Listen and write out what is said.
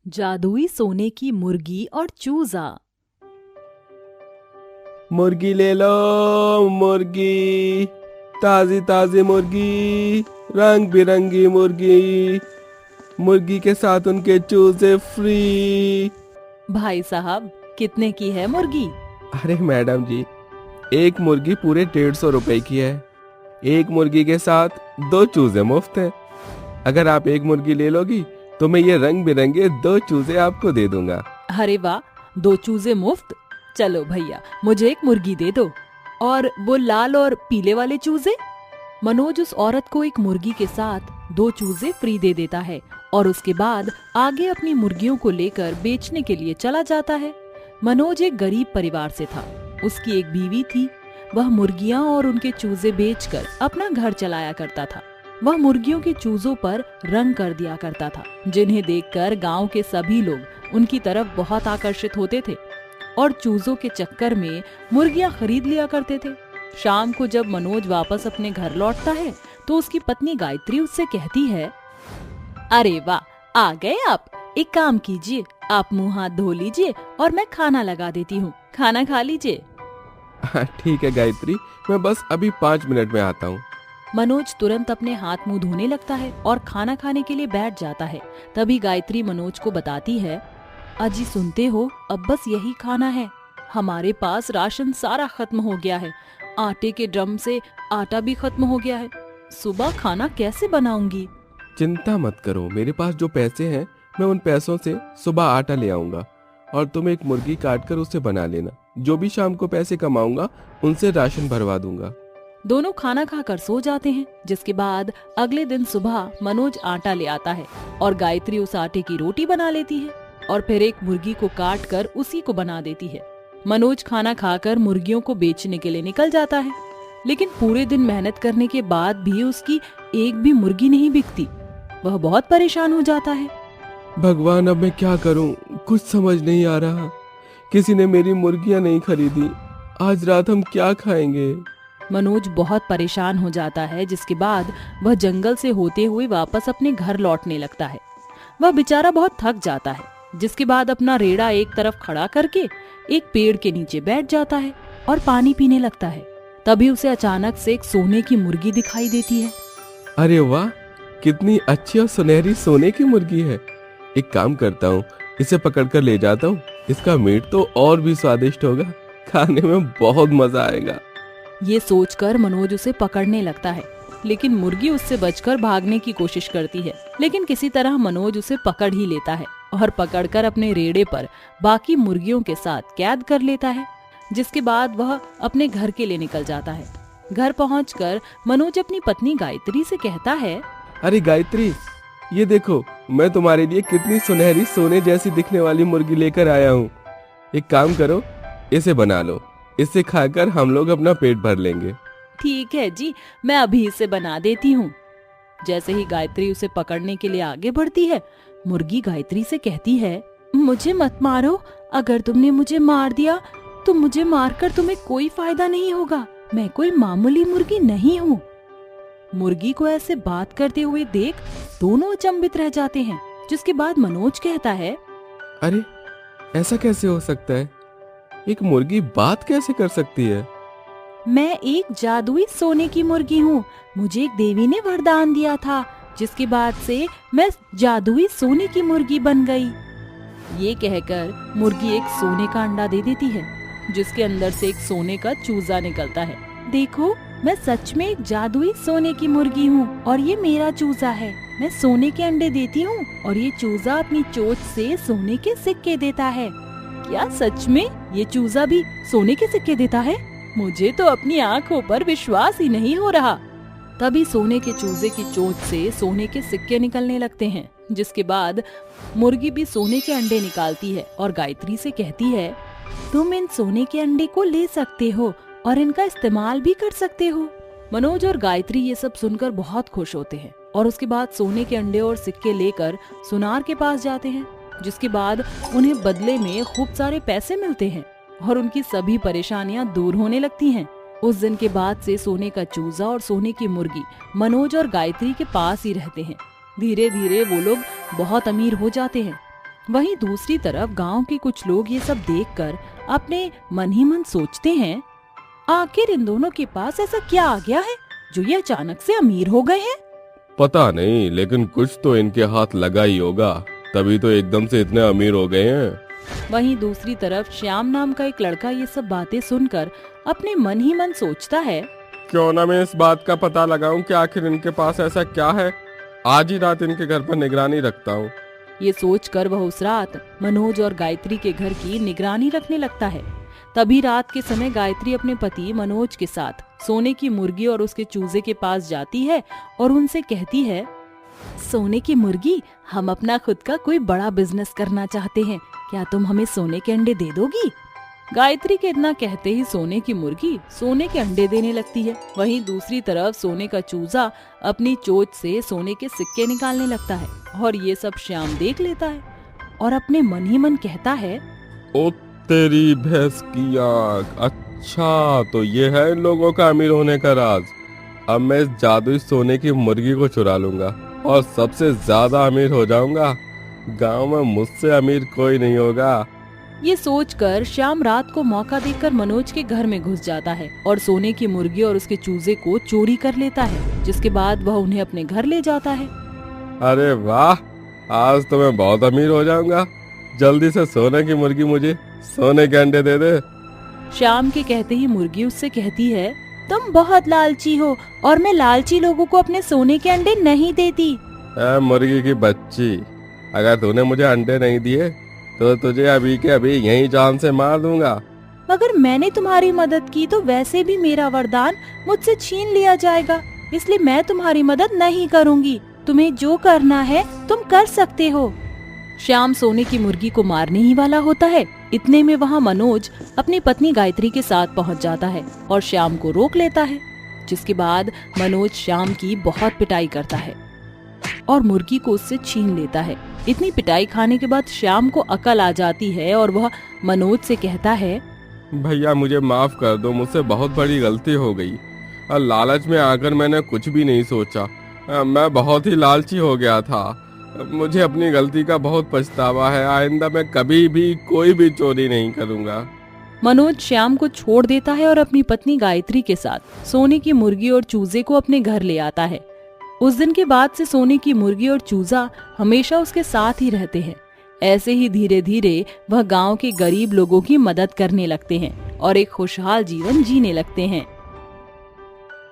जादुई सोने की मुर्गी और चूजा। मुर्गी ले लो मुर्गी, ताजी ताजी मुर्गी, रंग बिरंगी मुर्गी, मुर्गी के साथ उनके चूजे फ्री। भाई साहब, कितने की है मुर्गी? अरे मैडम जी, एक मुर्गी पूरे 150 रुपए की है। एक मुर्गी के साथ 2 चूजे मुफ्त है। अगर आप एक मुर्गी ले लोगी तो मैं ये रंग बिरंगे 2 चूजे आपको दे दूंगा। अरे वाह, 2 चूजे मुफ्त। चलो भैया, मुझे एक मुर्गी दे दो। और वो लाल और पीले वाले चूजे? मनोज उस औरत को एक मुर्गी के साथ 2 चूजे फ्री दे देता है और उसके बाद आगे अपनी मुर्गियों को लेकर बेचने के लिए चला जाता है। मनोज एक गरीब परिवार से था। उसकी एक बीवी थी। वह मुर्गियां और उनके चूजे बेचकर अपना घर चलाया करता था। वह मुर्गियों के चूजों पर रंग कर दिया करता था, जिन्हें देखकर गांव के सभी लोग उनकी तरफ बहुत आकर्षित होते थे और चूजों के चक्कर में मुर्गियां खरीद लिया करते थे। शाम को जब मनोज वापस अपने घर लौटता है तो उसकी पत्नी गायत्री उससे कहती है, अरे वाह, आ गए आप। एक काम कीजिए, आप मुंह हाथ धो लीजिए और मैं खाना लगा देती हूँ, खाना खा लीजिए। ठीक है गायत्री, मैं बस अभी 5 मिनट में आता हूँ। मनोज तुरंत अपने हाथ मुंह धोने लगता है और खाना खाने के लिए बैठ जाता है। तभी गायत्री मनोज को बताती है, अजी सुनते हो, अब बस यही खाना है। हमारे पास राशन सारा खत्म हो गया है। आटे के ड्रम से आटा भी खत्म हो गया है। सुबह खाना कैसे बनाऊंगी? चिंता मत करो, मेरे पास जो पैसे हैं मैं उन पैसों से सुबह आटा ले आऊंगा और तुम एक मुर्गी काट कर उसे बना लेना। जो भी शाम को पैसे कमाऊंगा उनसे राशन भरवा दूंगा। दोनों खाना खाकर सो जाते हैं। जिसके बाद अगले दिन सुबह मनोज आटा ले आता है और गायत्री उस आटे की रोटी बना लेती है और फिर एक मुर्गी को काट कर उसी को बना देती है। मनोज खाना खाकर मुर्गियों को बेचने के लिए निकल जाता है, लेकिन पूरे दिन मेहनत करने के बाद भी उसकी एक भी मुर्गी नहीं बिकती। वह बहुत परेशान हो जाता है। भगवान, अब मैं क्या करूं? कुछ समझ नहीं आ रहा। किसी ने मेरी मुर्गियां नहीं खरीदी। आज रात हम क्या खाएंगे? मनोज बहुत परेशान हो जाता है। जिसके बाद वह जंगल से होते हुए वापस अपने घर लौटने लगता है। वह बेचारा बहुत थक जाता है। जिसके बाद अपना रेड़ा एक तरफ खड़ा करके एक पेड़ के नीचे बैठ जाता है और पानी पीने लगता है। तभी उसे अचानक से एक सोने की मुर्गी दिखाई देती है। अरे वाह, कितनी अच्छी और सुनहरी सोने की मुर्गी है। एक काम करता हूँ, इसे पकड़कर ले जाता हूँ। इसका मीट तो और भी स्वादिष्ट होगा, खाने में बहुत मजा आएगा। ये सोचकर मनोज उसे पकड़ने लगता है, लेकिन मुर्गी उससे बचकर भागने की कोशिश करती है। लेकिन किसी तरह मनोज उसे पकड़ ही लेता है और पकड़कर अपने रेड़े पर बाकी मुर्गियों के साथ कैद कर लेता है। जिसके बाद वह अपने घर के लिए निकल जाता है। घर पहुंचकर मनोज अपनी पत्नी गायत्री से कहता है, अरे गायत्री, ये देखो, मैं तुम्हारे लिए कितनी सुनहरी सोने जैसी दिखने वाली मुर्गी लेकर आया हूँ। एक काम करो, इसे बना लो। इसे खाकर हम लोग अपना पेट भर लेंगे। ठीक है जी, मैं अभी इसे बना देती हूँ। जैसे ही गायत्री उसे पकड़ने के लिए आगे बढ़ती है, मुर्गी गायत्री से कहती है, मुझे मत मारो। अगर तुमने मुझे मार दिया तो मुझे मारकर तुम्हें कोई फायदा नहीं होगा। मैं कोई मामूली मुर्गी नहीं हूँ। मुर्गी को ऐसे बात करते हुए देख दोनों अचंभित रह जाते हैं। जिसके बाद मनोज कहता है, अरे, ऐसा कैसे हो सकता है? एक मुर्गी बात कैसे कर सकती है? मैं एक जादुई सोने की मुर्गी हूँ। मुझे एक देवी ने वरदान दिया था, जिसके बाद से मैं जादुई सोने की मुर्गी बन गई। ये कहकर मुर्गी एक सोने का अंडा दे देती है, जिसके अंदर से एक सोने का चूजा निकलता है। देखो, मैं सच में एक जादुई सोने की मुर्गी हूँ और ये मेरा चूजा है। मैं सोने के अंडे देती हूँ और ये चूजा अपनी चोंच से सोने के सिक्के देता है। क्या सच में ये चूजा भी सोने के सिक्के देता है? मुझे तो अपनी आँखों पर विश्वास ही नहीं हो रहा। तभी सोने के चूजे की चोंच से सोने के सिक्के निकलने लगते हैं। जिसके बाद मुर्गी भी सोने के अंडे निकालती है और गायत्री से कहती है, तुम इन सोने के अंडे को ले सकते हो और इनका इस्तेमाल भी कर सकते हो। मनोज और गायत्री ये सब सुनकर बहुत खुश होते हैं और उसके बाद सोने के अंडे और सिक्के लेकर सुनार के पास जाते हैं। जिसके बाद उन्हें बदले में खूब सारे पैसे मिलते हैं और उनकी सभी परेशानियां दूर होने लगती हैं। उस दिन के बाद से सोने का चूजा और सोने की मुर्गी मनोज और गायत्री के पास ही रहते हैं। धीरे धीरे वो लोग बहुत अमीर हो जाते हैं। वहीं दूसरी तरफ गांव के कुछ लोग ये सब देखकर अपने मन ही मन सोचते हैं, आखिर इन दोनों के पास ऐसा क्या आ गया है जो ये अचानक से अमीर हो गए हैं। पता नहीं, लेकिन कुछ तो इनके हाथ लगा ही होगा, तभी तो एकदम से इतने अमीर हो गए हैं। वहीं दूसरी तरफ श्याम नाम का एक लड़का ये सब बातें सुनकर अपने मन ही मन सोचता है, क्यों ना मैं इस बात का पता लगाऊं कि आखिर इनके पास ऐसा क्या है। आज ही रात इनके घर पर निगरानी रखता हूँ। ये सोचकर वह उस रात मनोज और गायत्री के घर की निगरानी रखने लगता है। तभी रात के समय गायत्री अपने पति मनोज के साथ सोने की मुर्गी और उसके चूजे के पास जाती है और उनसे कहती है, सोने की मुर्गी, हम अपना खुद का कोई बड़ा बिजनेस करना चाहते हैं, क्या तुम हमें सोने के अंडे दे दोगी। गायत्री के इतना कहते ही सोने की मुर्गी सोने के अंडे देने लगती है। वहीं दूसरी तरफ सोने का चूजा अपनी चोंच से सोने के सिक्के निकालने लगता है और ये सब श्याम देख लेता है और अपने मन ही मन कहता है, ओ तेरी भैंस की आंख, अच्छा तो ये है इन लोगों का अमीर होने का राज। अब मैं इस जादुई सोने की मुर्गी को चुरा लूंगा और सबसे ज्यादा अमीर हो जाऊंगा। गांव में मुझसे अमीर कोई नहीं होगा। ये सोचकर श्याम रात को मौका देखकर मनोज के घर में घुस जाता है और सोने की मुर्गी और उसके चूजे को चोरी कर लेता है, जिसके बाद वह उन्हें अपने घर ले जाता है। अरे वाह, आज तो मैं बहुत अमीर हो जाऊंगा। जल्दी से सोने की मुर्गी मुझे सोने के अंडे दे दे। श्याम के कहते ही मुर्गी उससे कहती है, तुम बहुत लालची हो और मैं लालची लोगों को अपने सोने के अंडे नहीं देती। मुर्गी की बच्ची, अगर तूने मुझे अंडे नहीं दिए तो तुझे अभी के अभी यहीं जान से मार दूंगा। मगर मैंने तुम्हारी मदद की तो वैसे भी मेरा वरदान मुझसे छीन लिया जाएगा, इसलिए मैं तुम्हारी मदद नहीं करूंगी। तुम्हें जो करना है तुम कर सकते हो। श्याम सोने की मुर्गी को मारने ही वाला होता है। इतने में वहाँ मनोज अपनी पत्नी गायत्री के साथ पहुँच जाता है और श्याम को रोक लेता है, जिसके बाद मनोज श्याम की बहुत पिटाई करता है और मुर्गी को उससे छीन लेता है। इतनी पिटाई खाने के बाद श्याम को अकल आ जाती है और वह मनोज से कहता है, भैया मुझे माफ कर दो, मुझसे बहुत बड़ी गलती हो गई और लालच में आकर मैंने कुछ भी नहीं सोचा। मैं बहुत ही लालची हो गया था। मुझे अपनी गलती का बहुत पछतावा है। आइंदा मैं कभी भी कोई भी चोरी नहीं करूंगा। मनोज श्याम को छोड़ देता है और अपनी पत्नी गायत्री के साथ सोने की मुर्गी और चूजे को अपने घर ले आता है। उस दिन के बाद से सोने की मुर्गी और चूजा हमेशा उसके साथ ही रहते हैं। ऐसे ही धीरे धीरे वह गांव के गरीब लोगों की मदद करने लगते हैं और एक खुशहाल जीवन जीने लगते हैं।